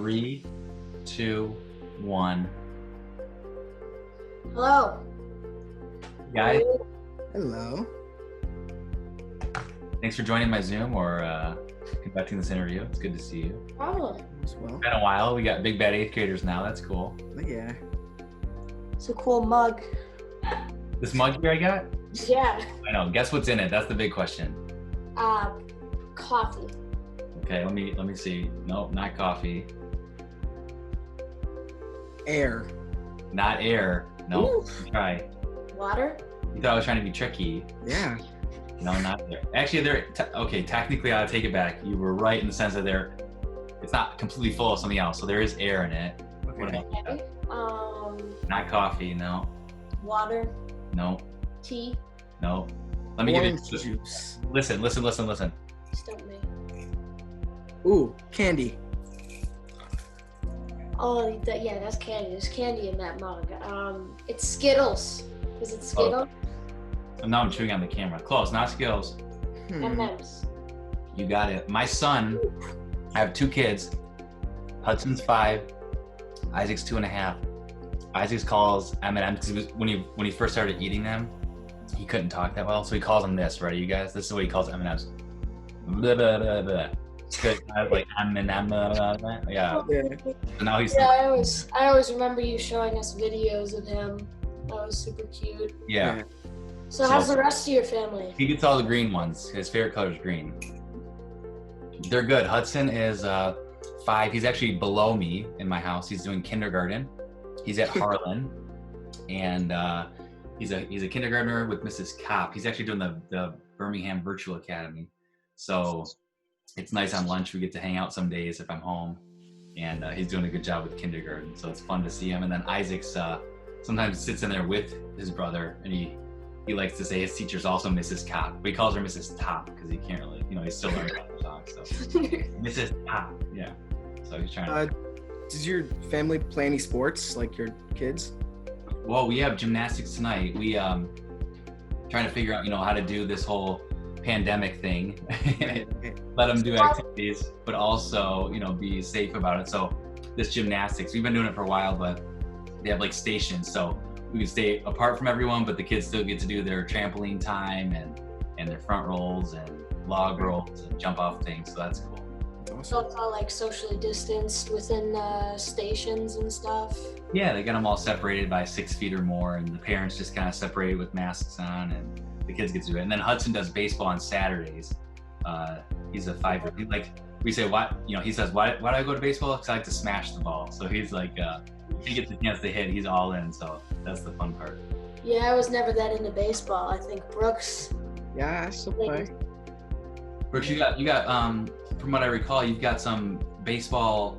3, 2, 1. Hello. Guys, Hello. thanks for joining my Zoom or conducting this interview. It's good to see you. Problem. As well. It's been a while. We got big bad 8th graders now. That's cool. Yeah. It's a cool mug. This mug here I got? Yeah. I know. Guess what's in it? That's the big question. Coffee. Okay, let me see. Nope, not coffee. Air. Not air. Nope. Try. Water. You thought I was trying to be tricky. Yeah. No, not there. Actually, okay, technically I'll take it back. You were right in the sense that it's not completely full of something else, so there is air in it. What Okay. else? Okay. Not coffee, no. Water. No. Tea. No. Let me Orange give you juice. Listen. Stump me. Ooh, candy. Oh, yeah, that's candy. There's candy in that mug. It's Skittles. Is it Skittles? Now I'm chewing on the camera. Close, not Skittles. M&M's. You got it. My son, I have 2 kids. Hudson's 5, Isaac's 2.5. Isaac calls M&M's because when he first started eating them, he couldn't talk that well, so he calls them this. Ready, you guys? This is what he calls M&M's. Blah, blah, blah, blah. It's good. I have like M&M. Yeah. So now he's. Yeah, I always remember you showing us videos of him. That was super cute. Yeah. So how's the rest of your family? He gets all the green ones. His favorite color is green. They're good. Hudson is 5. He's actually below me in my house. He's doing kindergarten. He's at Harlan, and he's a kindergartner with Mrs. Kopp. He's actually doing the Birmingham Virtual Academy. So it's nice on lunch. We get to hang out some days if I'm home, and he's doing a good job with kindergarten. So it's fun to see him. And then Isaac's sometimes sits in there with his brother, and he likes to say his teacher's also Mrs. Kopp, but he calls her Mrs. Top because he can't really, he's still learning how to talk. So Mrs. Top, yeah. So he's trying to. Does your family play any sports, like your kids? Well, we have gymnastics tonight. We trying to figure out, how to do this whole pandemic thing. Let them do activities, but also, be safe about it. So this gymnastics, we've been doing it for a while, but they have like stations, so we can stay apart from everyone, but the kids still get to do their trampoline time and their front rolls and log rolls and jump off things. So that's cool. So it's all like socially distanced within stations and stuff? Yeah, they got them all separated by 6 feet or more, and the parents just kind of separated with masks on, and the kids get to do it. And then Hudson does baseball on Saturdays. He's a 5-year. He's like, we say, what? He says, why do I go to baseball? Because I like to smash the ball. So he's like, if he gets a chance to hit, he's all in. So that's the fun part. Yeah, I was never that into baseball. I think Brooks. Yeah, I still play. Brooks, you got from what I recall, you've got something with baseball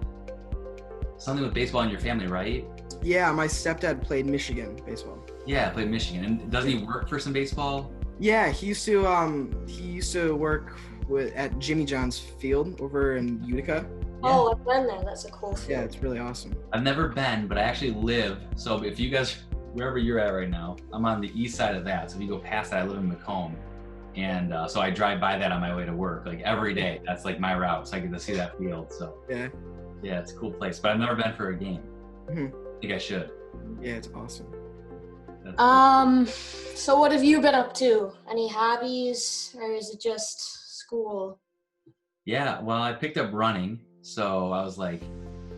in your family, right? Yeah, my stepdad played Michigan baseball. Yeah, played Michigan. And doesn't he work for some baseball? Yeah, he used to work at Jimmy John's field over in Utica. Yeah. Oh, I've been there. That's a cool field. Yeah, it's really awesome. I've never been, but I actually live. So if you guys, wherever you're at right now, I'm on the east side of that. So if you go past that, I live in Macomb. And so I drive by that on my way to work, like every day. That's like my route. So I get to see that field. So Yeah, it's a cool place. But I've never been for a game. Mhm. I think I should. Yeah, it's awesome. That's cool. So what have you been up to? Any hobbies, or is it just school? Yeah, well, I picked up running. So I was like,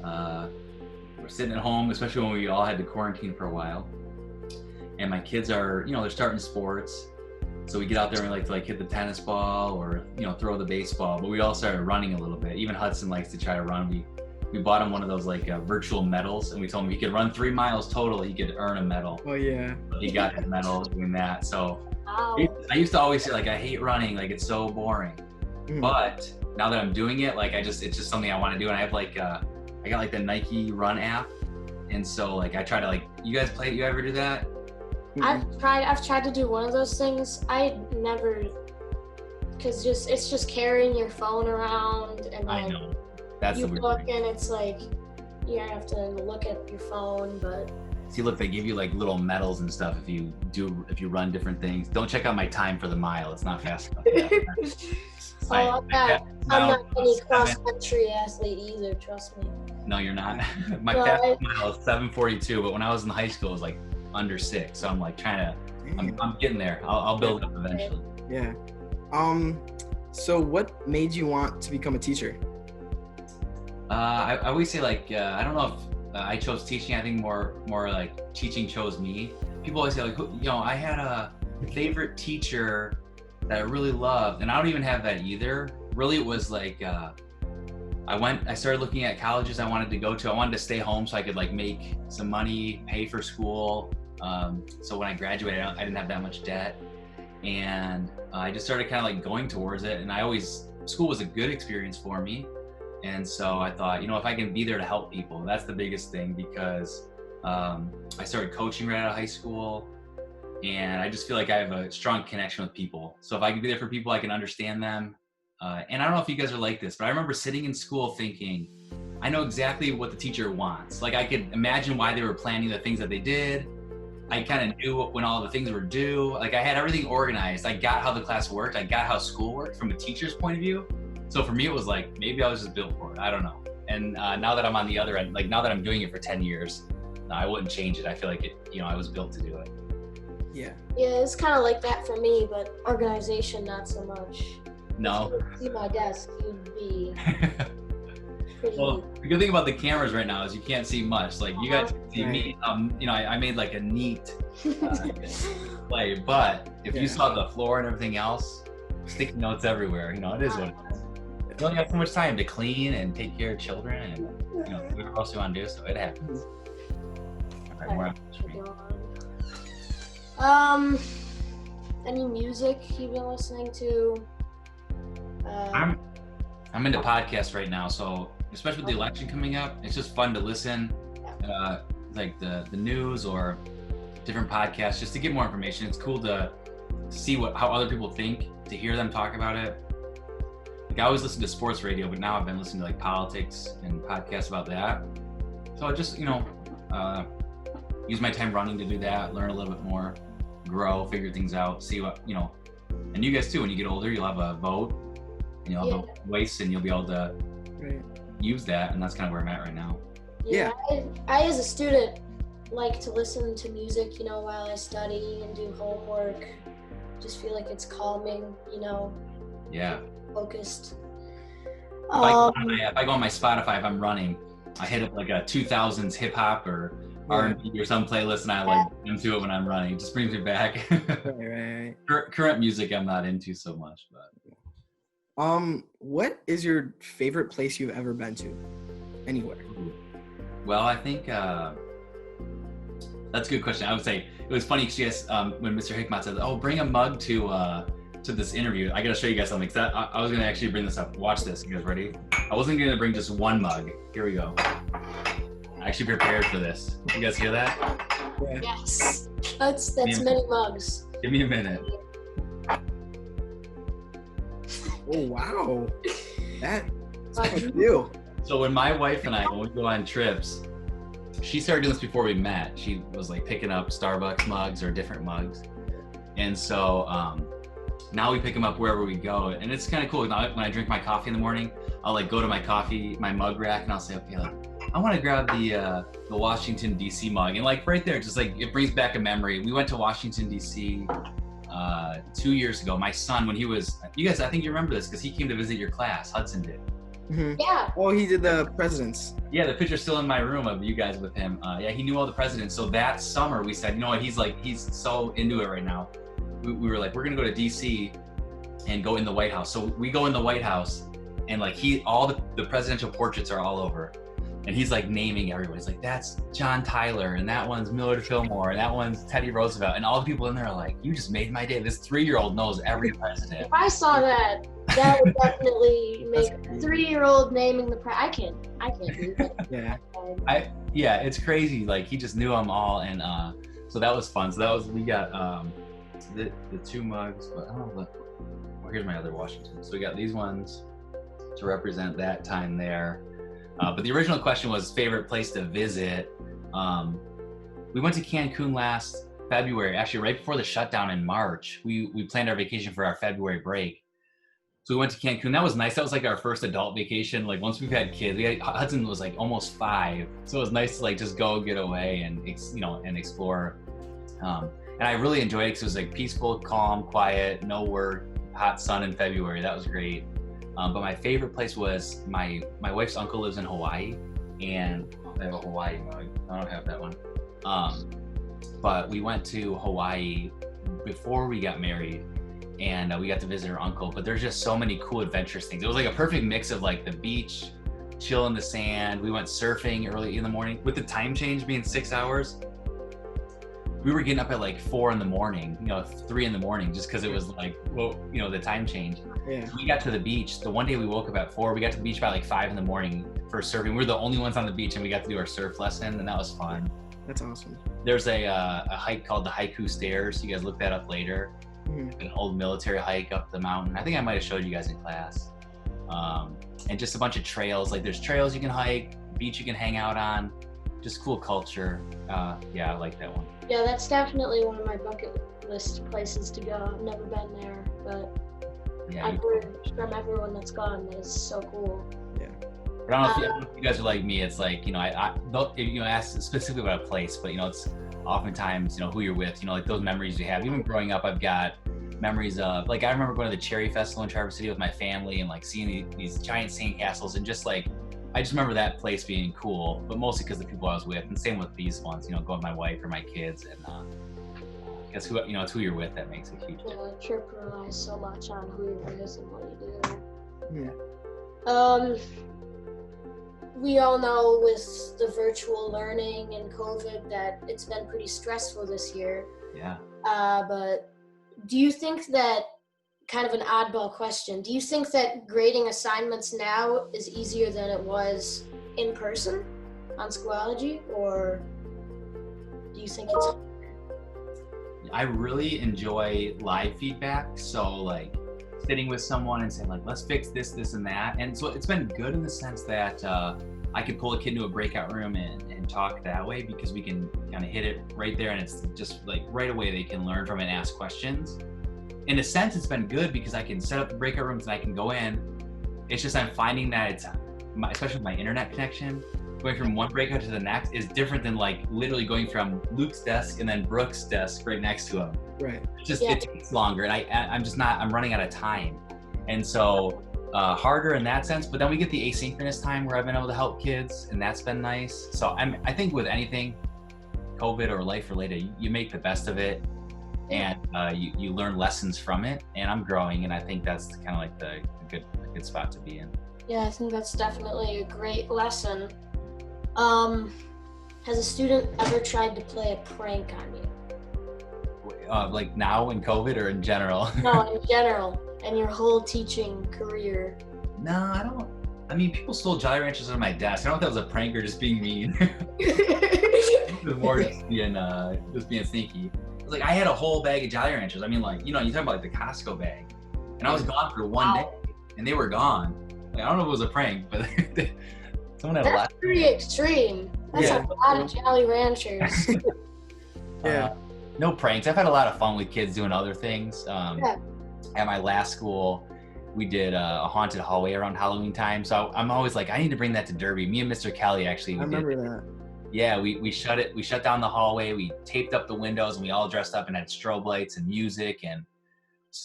we're sitting at home, especially when we all had to quarantine for a while. And my kids are, they're starting sports. So we get out there and we like to hit the tennis ball or, throw the baseball. But we all started running a little bit. Even Hudson likes to try to run. We bought him one of those virtual medals, and we told him he could run 3 miles total, he could earn a medal. Oh yeah. He got his medal doing that. So Wow. I used to always say I hate running, it's so boring. Mhm. But now that I'm doing it, it's just something I want to do. And I have I got the Nike Run app, and so I try to you guys play. You ever do that? I've tried to do one of those things. I never, because it's just carrying your phone around and I know. That's you the weird look thing. and it's you have to look at your phone, but See, look, they give you like little medals and stuff if you run different things. Don't check out my time for the mile. It's not fast enough. I'm not any cross-country athlete either, trust me. No, you're not. My No, fastest mile is 7:42, but when I was in high school, it was like under 6. So I'm like I'm getting there. I'll build it up eventually. Yeah. So what made you want to become a teacher? I always say like, I don't know if I chose teaching. I think more like teaching chose me. People always say like, I had a favorite teacher that I really loved, and I don't even have that either. Really, it was like, I started looking at colleges I wanted to go to. I wanted to stay home so I could like make some money, pay for school. So when I graduated, I didn't have that much debt. And I just started kind of like going towards it. And school was a good experience for me. And so I thought, if I can be there to help people, that's the biggest thing, because I started coaching right out of high school. And I just feel like I have a strong connection with people. So if I can be there for people, I can understand them. And I don't know if you guys are like this, but I remember sitting in school thinking, I know exactly what the teacher wants. Like I could imagine why they were planning the things that they did. I kind of knew when all the things were due. Like I had everything organized. I got how the class worked. I got how school worked from a teacher's point of view. So for me, it was like, maybe I was just built for it. I don't know. And now that I'm on the other end, like now that I'm doing it for 10 years, I wouldn't change it. I feel like I was built to do it. Yeah. Yeah, it's kind of like that for me, but organization, not so much. No. If you see my desk, you'd be pretty. Well, the good thing about the cameras right now is you can't see much. Like you guys can see me. I made like a neat display, but if you saw the floor and everything else, sticky notes everywhere. It is what it is. You only have so much time to clean and take care of children and whatever else you want to do. So it happens. All right, more on the screen. Any music you've been listening to? I'm into podcasts right now, so especially with the election coming up, it's just fun to listen, like the news or different podcasts, just to get more information. It's cool to see how other people think, to hear them talk about it. Like I always listen to sports radio, but now I've been listening to like politics and podcasts about that. So I just use my time running to do that, learn a little bit more, grow, figure things out, see what and you guys too, when you get older, you'll have a vote and you'll have a voice and you'll be able to use that, and that's kind of where I'm at right now. Yeah. I as a student like to listen to music, while I study and do homework. Just feel like it's calming, Yeah. Focused. If I go on my Spotify, if I'm running, I hit up like a 2000s hip hop or R&B or some playlist, and I like into it when I'm running. It just brings me back. Right. Current music I'm not into so much, but. What is your favorite place you've ever been to? Anywhere? Well, I think that's a good question. I would say it was funny because when Mr. Hickmott said, "Oh, bring a mug to this interview," I gotta show you guys something. Cause I was gonna actually bring this up. Watch this. You guys ready? I wasn't gonna bring just one mug. Here we go. I actually prepared for this. You guys hear that? Yes. That's many mugs. Give me a minute. Oh wow, that's quite a deal. So when my wife and I, when we go on trips, she started doing this before we met. She was like picking up Starbucks mugs or different mugs, and so now we pick them up wherever we go, and it's kind of cool. Now, when I drink my coffee in the morning, I'll like go to my mug rack, and I'll say, okay, like, I want to grab the Washington D.C. mug, and like right there, just like it brings back a memory. We went to Washington D.C. 2 years ago. My son, when he was, you guys, I think you remember this because he came to visit your class. Hudson did. Mm-hmm. Yeah. Oh, he did the presidents. Yeah, the picture's still in my room of you guys with him. He knew all the presidents. So that summer we said, you know what, he's so into it right now. We were like, we're gonna go to DC and go in the White House. So we go in the White House, and like all the presidential portraits are all over. And he's like naming everyone. He's like, that's John Tyler, and that one's Millard Fillmore, and that one's Teddy Roosevelt. And all the people in there are like, you just made my day. This 3-year-old knows every president. If I saw that would definitely make a 3-year-old naming the president. I can't do that. Yeah. It's crazy. Like he just knew them all, and so that was fun. So we got the 2 mugs. But I don't know. Here's my other Washington. So we got these ones to represent that time there. But the original question was favorite place to visit. We went to Cancun last February, actually right before the shutdown in March. We planned our vacation for our February break. So we went to Cancun. That was nice. That was like our first adult vacation. Like once we've had kids, Hudson was like almost 5. So it was nice to like just go get away and, and explore. And I really enjoyed it because it was like peaceful, calm, quiet, no work, hot sun in February. That was great. But my favorite place was my wife's uncle lives in Hawaii, and I have a Hawaii mug. I don't have that one. But we went to Hawaii before we got married, and we got to visit her uncle. But there's just so many cool adventurous things. It was like a perfect mix of like the beach, chill in the sand. We went surfing early in the morning. With the time change being 6 hours, we were getting up at like 4 in the morning, 3 in the morning, just because it was like, well, the time change. Yeah. So we got to the beach. The one day we woke up at 4, we got to the beach by like 5 in the morning for surfing. We were the only ones on the beach, and we got to do our surf lesson, and that was fun. That's awesome. There's a hike called the Haiku Stairs. You guys look that up later. An old military hike up the mountain. I think I might have showed you guys in class. And just a bunch of trails. Like there's trails you can hike, beach you can hang out on, just cool culture. Yeah, I like that one. Yeah, that's definitely one of my bucket list places to go. I've never been there, but Yeah, I've heard from everyone that's gone that it's so cool. But I don't know if you guys are like me. It's like, I don't, ask specifically about a place, but it's oftentimes, who you're with, like those memories you have. Even growing up, I've got memories of, like, I remember going to the Cherry Festival in Traverse City with my family and like seeing these giant sandcastles, and just like, I just remember that place being cool, but mostly because the people I was with, and same with these ones, going with my wife or my kids, and I guess it's who you're with that makes a huge difference. Yeah, the trip relies so much on who you're with and what you do. Yeah. We all know with the virtual learning and COVID that it's been pretty stressful this year. Yeah. But do you think that, kind of an oddball question, do you think that grading assignments now is easier than it was in person on Schoology, or do you think it's harder? I really enjoy live feedback. So like sitting with someone and saying like, let's fix this, this, and that. And so it's been good in the sense that I could pull a kid into a breakout room and talk that way, because we can kind of hit it right there, and it's just like right away they can learn from it and ask questions. In a sense, it's been good because I can set up the breakout rooms and I can go in. It's just I'm finding that it's, especially with my internet connection, going from one breakout to the next is different than like literally going from Luke's desk and then Brooke's desk right next to him. Right. It's just, it takes longer, and I'm running out of time. And so harder in that sense, but then we get the asynchronous time where I've been able to help kids, and that's been nice. So I think with anything COVID or life related, you make the best of it, and you learn lessons from it, and I'm growing, and I think that's kind of like a good spot to be in. Yeah, I think that's definitely a great lesson. Has a student ever tried to play a prank on you? Like now in COVID or in general? No, in general, and your whole teaching career. No, I don't. I mean, people stole Jolly Ranchers on my desk. I don't know if that was a prank or just being mean. It was more just being sneaky. It was like I had a whole bag of Jolly Ranchers. I mean, like, you talk about like the Costco bag, and I was gone for one day, and they were gone. Like, I don't know if it was a prank, but someone had a lot. That's pretty extreme. That's a lot of Jolly Ranchers. Yeah. No pranks. I've had a lot of fun with kids doing other things. At my last school, we did a haunted hallway around Halloween time. So I'm always like, I need to bring that to Derby. Me and Mr. Kelly actually. I remember that. Yeah, we shut down the hallway. We taped up the windows, and we all dressed up and had strobe lights and music, and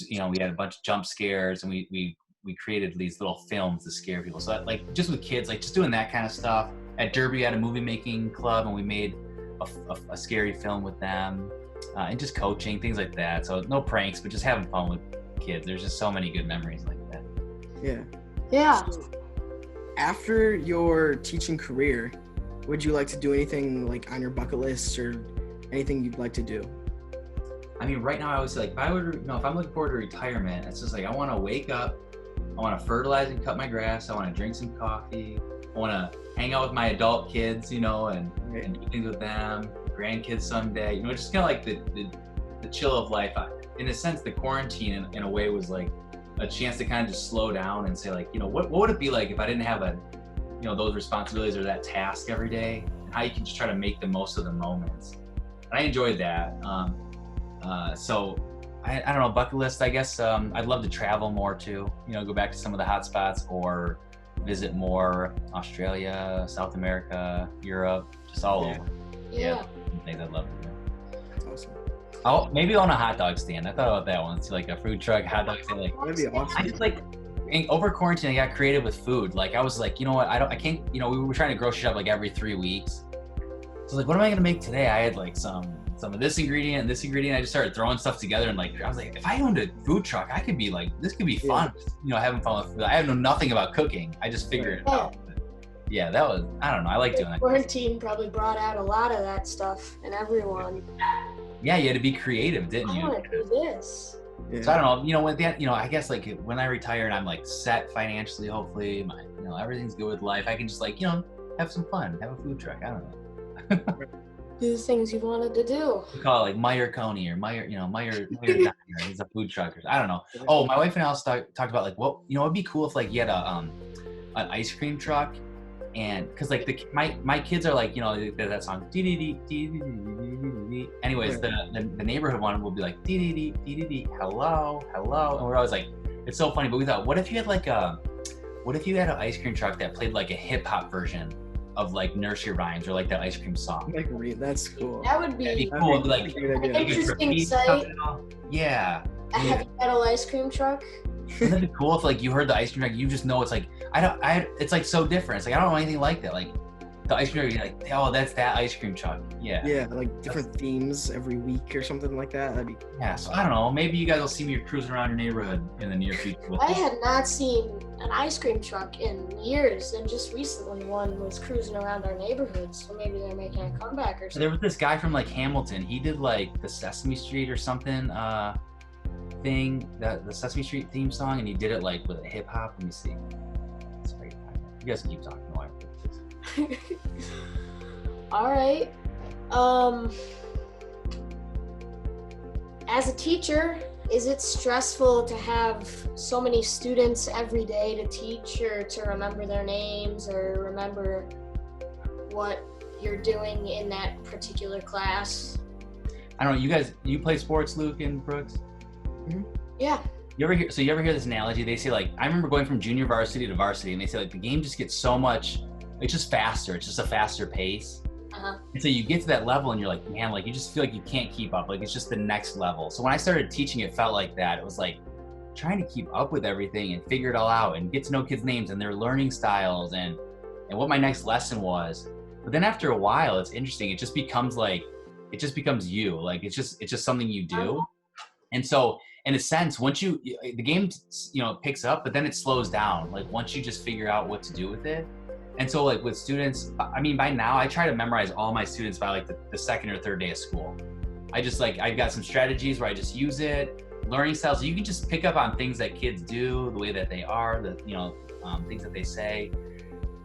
we had a bunch of jump scares, and we created these little films to scare people. So like just with kids, like just doing that kind of stuff. At Derby, we had a movie making club, and we made a scary film with them, and just coaching, things like that. So no pranks, but just having fun with kids. There's just so many good memories like that. Yeah. Yeah. So, after your teaching career, would you like to do anything like on your bucket list or anything you'd like to do? I mean, right now I was like, if I'm looking forward to retirement, it's just like, I want to wake up, I want to fertilize and cut my grass, I want to drink some coffee, I want to hang out with my adult kids, and do things with them, grandkids someday, just kind of like the chill of life. In a sense, the quarantine in a way was like a chance to kind of just slow down and say like, what would it be like if I didn't have those responsibilities or that task every day, and how you can just try to make the most of the moments. I enjoyed that. So I don't know, bucket list, I guess. I'd love to travel more too, go back to some of the hot spots or visit more Australia, South America, Europe, just all over. Yeah. Things I'd love to do. That's awesome. Oh, maybe on a hot dog stand. I thought about that one. It's like a food truck, hot dog stand. That'd be awesome. I just over quarantine, I got creative with food. Like I was like, you know what? I can't. We were trying to grocery shop like every 3 weeks. So like, what am I gonna make today? I had like some of this ingredient and this ingredient. I just started throwing stuff together and like I was like, if I owned a food truck, I could be like, this could be fun. Having fun with food. I know nothing about cooking. I just figured it out. But yeah, that was, I don't know. I like doing that. Quarantine probably brought out a lot of that stuff in everyone. Yeah, you had to be creative, didn't you? I want to do this. Yeah. So I don't know. With that, I guess like when I retire and I'm like set financially, hopefully, my everything's good with life. I can just like have some fun, have a food truck. I don't know. Do the things you wanted to do. We call it like Meyer Coney or Meyer Diner. It's a food truck. I don't know. Oh, my wife and I also talked about like what it'd be cool if like you had an ice cream truck, and because like my kids are like that song. Anyways, the neighborhood one will be like hello, and we're always like, it's so funny. But we thought, what if you had an ice cream truck that played like a hip hop version of like nursery rhymes or like that ice cream song? Like that's cool. That would be cool. Like an interesting sight. Yeah. A heavy metal ice cream truck. Wouldn't it be cool if like you heard the ice cream truck, you just know it's like it's like so different. It's like I don't know anything like that. Like the ice cream truck, you're like, oh, that's that ice cream truck. Yeah. Yeah, like different themes every week or something like that. That'd be yeah. So I don't know. Maybe you guys will see me cruising around your neighborhood in the near future. I had not seen an ice cream truck in years, and just recently one was cruising around our neighborhood. So maybe they're making a comeback or something. There was this guy from like Hamilton. He did like the Sesame Street or something thing, the Sesame Street theme song, and he did it like with a hip hop. Let me see. It's great. You guys can keep talking. No, All right. As a teacher, is it stressful to have so many students every day to teach, or to remember their names, or remember what you're doing in that particular class? I don't know. You play sports, Luke and Brooks? Mm-hmm. Yeah. You ever hear this analogy? They say like, I remember going from junior varsity to varsity, and they say like the game just gets so much, it's just faster. It's just a faster pace. Uh-huh. And so you get to that level and you're like, man, like you just feel like you can't keep up. Like it's just the next level. So when I started teaching, it felt like that. It was like trying to keep up with everything and figure it all out and get to know kids' names and their learning styles and what my next lesson was. But then after a while, it's interesting. It just becomes you. Like it's just something you do. And so in a sense, once the game, picks up, but then it slows down. Like once you just figure out what to do with it. And so like with students, I mean, by now I try to memorize all my students by like the second or third day of school. I've got some strategies where I just use it, learning styles. So you can just pick up on things that kids do, the way that they are, things that they say.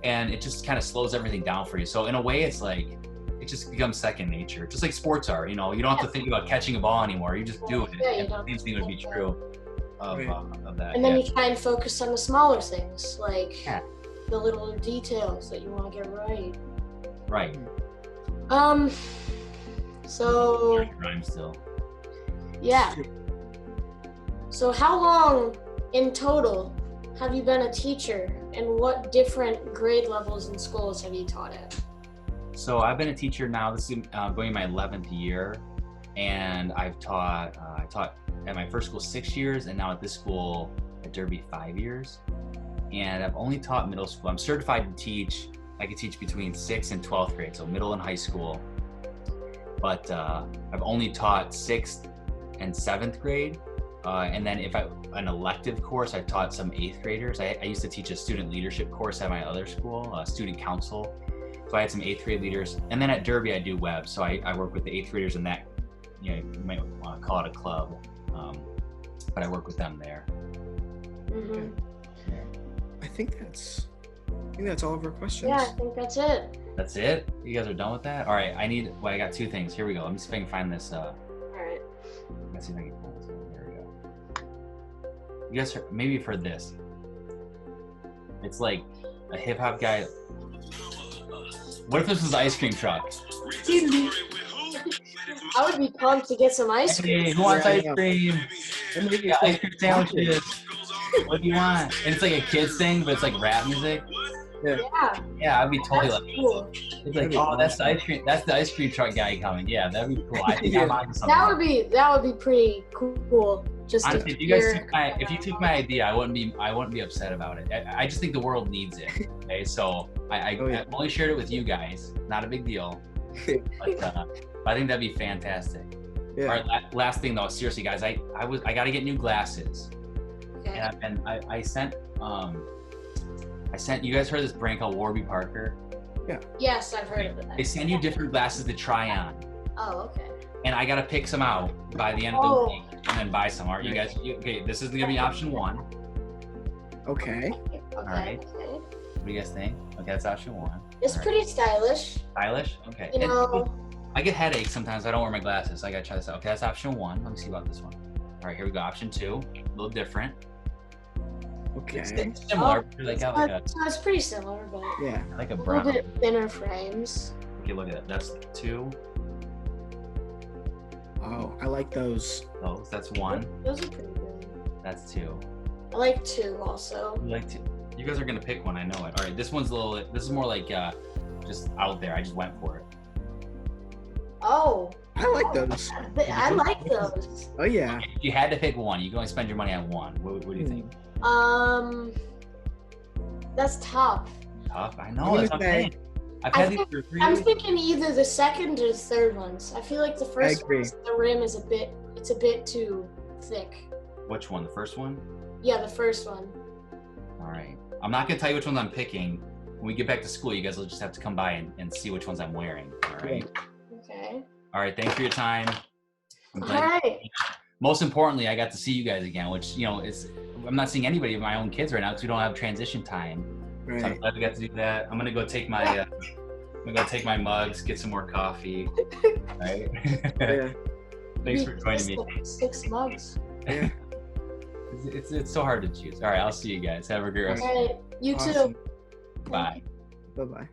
And it just kind of slows everything down for you. So in a way, it's like, it just becomes second nature, just like sports are. You don't have to think about catching a ball anymore. You just do it. And the same thing would be true of that. And then you try and focus on the smaller things, like the little details that you want to get right. Right. So. Rhyme still. Yeah. So how long in total have you been a teacher, and what different grade levels in schools have you taught at? So I've been a teacher now. This is going in my 11th year, and I taught at my first school 6 years, and now at this school at Derby 5 years. And I've only taught middle school. I'm certified to teach. I can teach between 6th and 12th grade, so middle and high school. But I've only taught 6th and 7th grade. And then an elective course, I've taught some 8th graders. I used to teach a student leadership course at my other school, student council. So I had some 8th grade leaders. And then at Derby, I do web. So I work with the 8th graders in that, you might want to call it a club. But I work with them there. Mm-hmm. I think that's all of our questions. Yeah, I think that's it. That's it? You guys are done with that? All right, I got 2 things. Here we go. Let me see if I can find this. All right. Let's see if I can find this one. Here we go. You guys maybe you've heard this. It's like a hip hop guy. What if this was an ice cream truck? I would be pumped to get some ice cream. Hey, who wants Yeah, I ice know. cream? And maybe Yeah, it's ice cream sandwiches. What do you want? And it's like a kids thing, but it's like rap music. Yeah, Yeah, I'd be totally that's like, cool. it's That'd like, be oh, that's the awesome. ice cream. That's the ice cream truck guy coming. Yeah, that'd be cool. I think Yeah. I'm onto something. That would be pretty cool. Just to Honestly, if you guys hear- took my idea, I wouldn't be upset about it. I just think the world needs it. Okay, so I Oh, yeah. only shared it with you guys. Not a big deal. But I think that'd be fantastic. Yeah. All right, last thing though, seriously, guys, I got to get new glasses, Okay. and I sent you guys heard of this brand called Warby Parker? Yes, I've heard of it. They send you different glasses to try on, Oh, okay. and I got to pick some out by the end of the week and then buy some. All right, you guys, okay, this is gonna be option 1. Okay. Okay. right. Okay. What do you guys think? Okay, that's option 1. It's All right. pretty stylish. Stylish? Okay. You And know. I get headaches sometimes. I don't wear my glasses. So I gotta try this out. Okay, that's option 1. Let me see about this one. All right, here we go. Option 2, a little different. Okay. It's similar. but like, So it's pretty similar, but Yeah. like a a little brown. bit thinner frames. Okay, look at it. That's 2. Oh, I like those. Those. That's 1. Those are pretty good. That's 2. I like 2 also. You like 2. You guys are gonna pick one. I know it. All right, this one's a little. This is more like just out there. I just went for it. Oh, I like those. I like those. Oh yeah. If you had to pick one, you can only spend your money on one. What do you think? That's tough. Tough. I I'm know. gonna That's what I'm say- saying. I've I had these think- for 3 I'm years. thinking either the second or the third ones. I feel like the first agree. one, the rim is a bit too thick. Which one? The first one? Yeah, the first one. All right. I'm not gonna tell you which ones I'm picking. When we get back to school, you guys will just have to come by and see which ones I'm wearing. All right. Okay. All right. Thanks for your time. I'm All glad- right. Most importantly, I got to see you guys again, which is I'm not seeing anybody of my own kids right now because we don't have transition time. So I'm Right. glad we got to do that. I'm gonna go take my mugs, get some more coffee. All right. Yeah. Thanks for joining me. 6 mugs. Yeah. It's so hard to choose. All right. I'll see you guys. Have a great rest. All right. You too. Awesome. Bye. Bye bye.